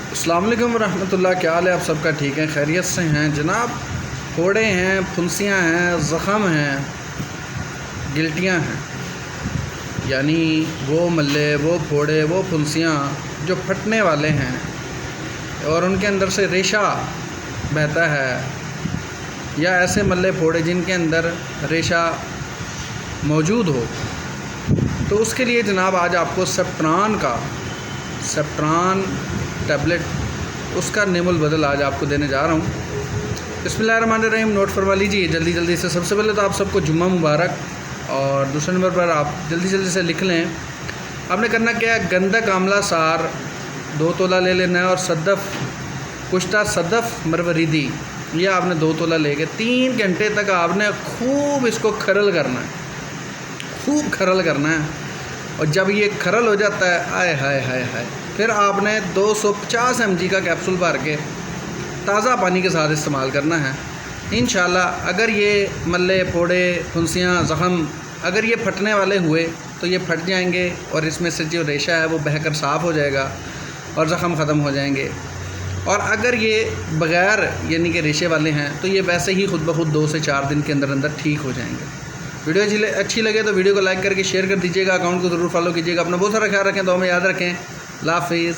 अस्सलाम वालेकुम रहमतुल्लाह। क्या हाल है आप सबका? ठीक है, खैरियत से हैं जनाब। फोड़े हैं, फुंसियाँ हैं, ज़ख़म हैं, गिल्टियाँ हैं, यानी वो मल्ले, वो फोड़े, वो फुंसियाँ जो फटने वाले हैं और उनके अंदर से रेशा बहता है, या ऐसे मल्ले फोड़े जिनके अंदर रेशा मौजूद हो, तो उसके लिए जनाब आज आपको सेप्ट्रान टैबलेट, उसका नेमुल बदल आज आपको देने जा रहा हूँ। बिस्मिल्लाहिर्रहमानिर्रहीम। नोट फरमा लीजिए जल्दी से। सबसे पहले तो आप सबको जुम्मा मुबारक, और दूसरे नंबर पर आप जल्दी से लिख लें। आपने करना क्या है, गंधक आंवला सार 2 तोला ले लेना है, और सदफ़ कुश्ता सदफ़ मरवरीदी यह आपने 2 तोला लेके 3 घंटे तक आपने खूब इसको खरल करना है, खूब खरल करना है। और जब ये खरल हो जाता है, आय हाय हाय हाय, फिर आपने 250 mg का कैप्सूल भर के ताज़ा पानी के साथ इस्तेमाल करना है। इंशाल्लाह अगर ये मल्ले, फोड़े, फुंसियाँ, ज़ख़म अगर ये फटने वाले हुए तो ये फट जाएंगे, और इसमें से जो रेशा है वो बहकर साफ़ हो जाएगा और ज़ख़म ख़त्म हो जाएंगे। और अगर ये बग़ैर यानी कि रेशे वाले हैं तो ये वैसे ही खुद ब खुद 2 से 4 दिन के अंदर ठीक हो जाएंगे। वीडियो अच्छी लगे तो वीडियो को लाइक करके शेयर कर दीजिएगा। अकाउंट को ज़रूर फॉलो कीजिएगा। अपना बहुत सारा ख्याल रखें, दुआ में याद रखें। अल्लाह हाफ़िज़।